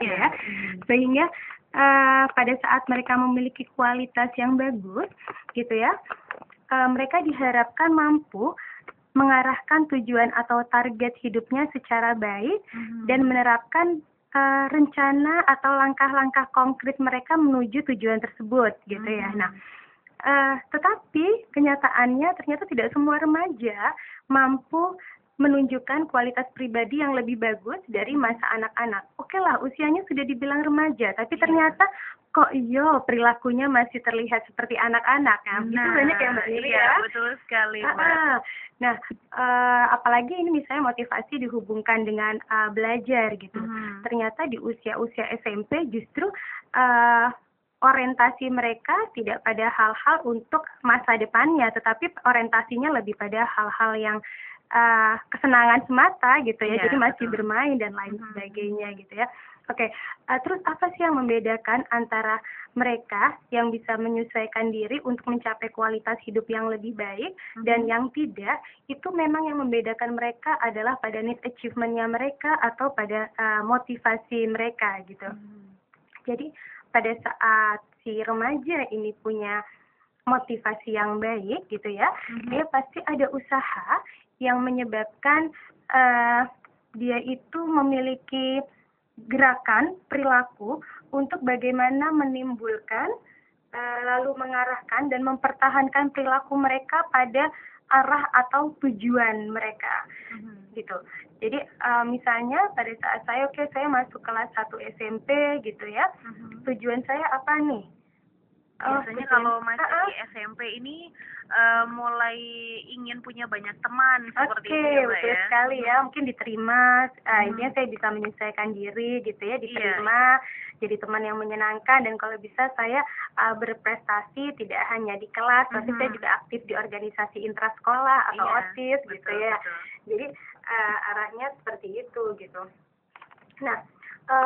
ya. Sehingga pada saat mereka memiliki kualitas yang bagus gitu ya, mereka diharapkan mampu mengarahkan tujuan atau target hidupnya secara baik dan menerapkan rencana atau langkah-langkah konkret mereka menuju tujuan tersebut gitu ya. Nah, tetapi kenyataannya ternyata tidak semua remaja mampu menunjukkan kualitas pribadi yang lebih bagus dari masa anak-anak. Oke lah, usianya sudah dibilang remaja, tapi ternyata kok perilakunya masih terlihat seperti anak-anak. Nah, itu banyak yang Mbak Nuri ya. Betul sekali, Mbak. Nah, apalagi ini misalnya motivasi dihubungkan dengan belajar gitu. Ternyata di usia-usia SMP justru orientasi mereka tidak pada hal-hal untuk masa depannya, tetapi orientasinya lebih pada hal-hal yang kesenangan semata gitu ya, jadi masih bermain dan lain sebagainya gitu ya. Oke, terus apa sih yang membedakan antara mereka yang bisa menyesuaikan diri untuk mencapai kualitas hidup yang lebih baik dan yang tidak? Itu memang yang membedakan mereka adalah pada need achievement-nya mereka atau pada motivasi mereka gitu. Jadi pada saat si remaja ini punya motivasi yang baik gitu ya, dia pasti ada usaha yang menyebabkan dia itu memiliki gerakan perilaku untuk bagaimana menimbulkan lalu mengarahkan dan mempertahankan perilaku mereka pada arah atau tujuan mereka gitu. Jadi misalnya pada saat saya masuk kelas 1 SMP gitu ya, tujuan saya apa nih? Biasanya kalau masih di SMP ini mulai ingin punya banyak teman seperti itu ya, Mbak, betul sekali ya. Mungkin diterima, intinya saya bisa menyesuaikan diri gitu ya, diterima, jadi teman yang menyenangkan, dan kalau bisa saya berprestasi tidak hanya di kelas, tapi saya juga aktif di organisasi intrasekolah atau OSIS gitu ya. Jadi arahnya seperti itu gitu. Nah,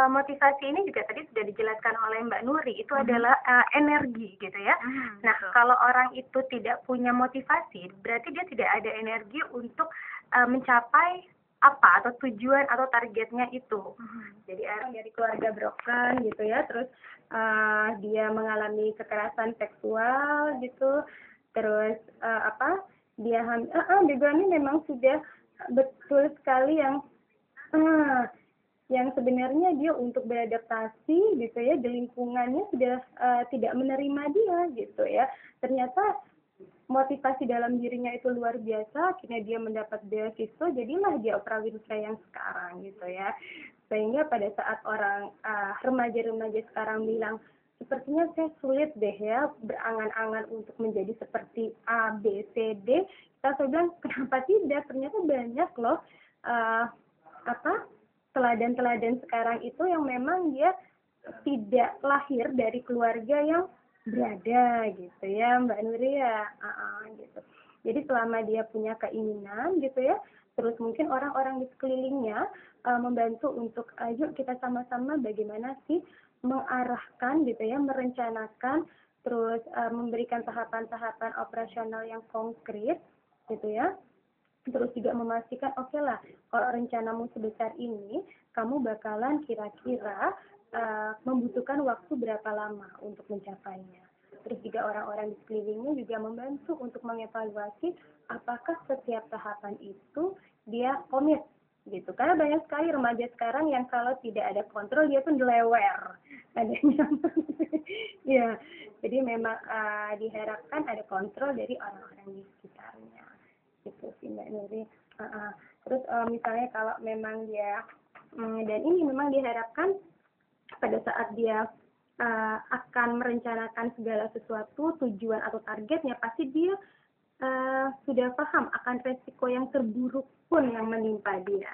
motivasi ini juga tadi sudah dijelaskan oleh Mbak Nuri, itu adalah energi gitu ya. Nah, kalau orang itu tidak punya motivasi, berarti dia tidak ada energi untuk mencapai apa atau tujuan atau targetnya itu. Jadi dari keluarga broken gitu ya, terus dia mengalami kekerasan seksual gitu, terus dia background-nya memang sudah betul sekali yang sebenarnya dia untuk beradaptasi gitu ya di lingkungannya sudah tidak menerima dia gitu ya. Ternyata motivasi dalam dirinya itu luar biasa, akhirnya dia mendapat beasiswa, jadilah dia Oprah Winfrey yang sekarang gitu ya. Sehingga pada saat orang remaja-remaja sekarang bilang, sepertinya saya sulit deh ya berangan-angan untuk menjadi seperti A, B, C, D, saya bilang kenapa tidak, ternyata banyak loh teladan-teladan sekarang itu yang memang dia tidak lahir dari keluarga yang berada gitu ya Mbak Nuri ya, gitu. Jadi selama dia punya keinginan gitu ya, terus mungkin orang-orang di sekelilingnya membantu untuk yuk kita sama-sama bagaimana sih mengarahkan gitu ya, merencanakan, terus memberikan tahapan-tahapan operasional yang konkret gitu ya. Terus juga memastikan, oke lah, kalau rencanamu sebesar ini, kamu bakalan kira-kira membutuhkan waktu berapa lama untuk mencapainya. Terus juga orang-orang di sekelilingnya juga membantu untuk mengevaluasi apakah setiap tahapan itu dia komit gitu. Karena banyak sekali remaja sekarang yang kalau tidak ada kontrol dia pun dilewer. Adanya ya, jadi memang diharapkan ada kontrol dari orang-orang di sekitarnya. Gitu sih Mbak Nuri. Terus misalnya kalau memang dia dan ini memang diharapkan pada saat dia akan merencanakan segala sesuatu, tujuan atau targetnya, pasti dia sudah paham akan resiko yang terburuk pun yang menimpa dia.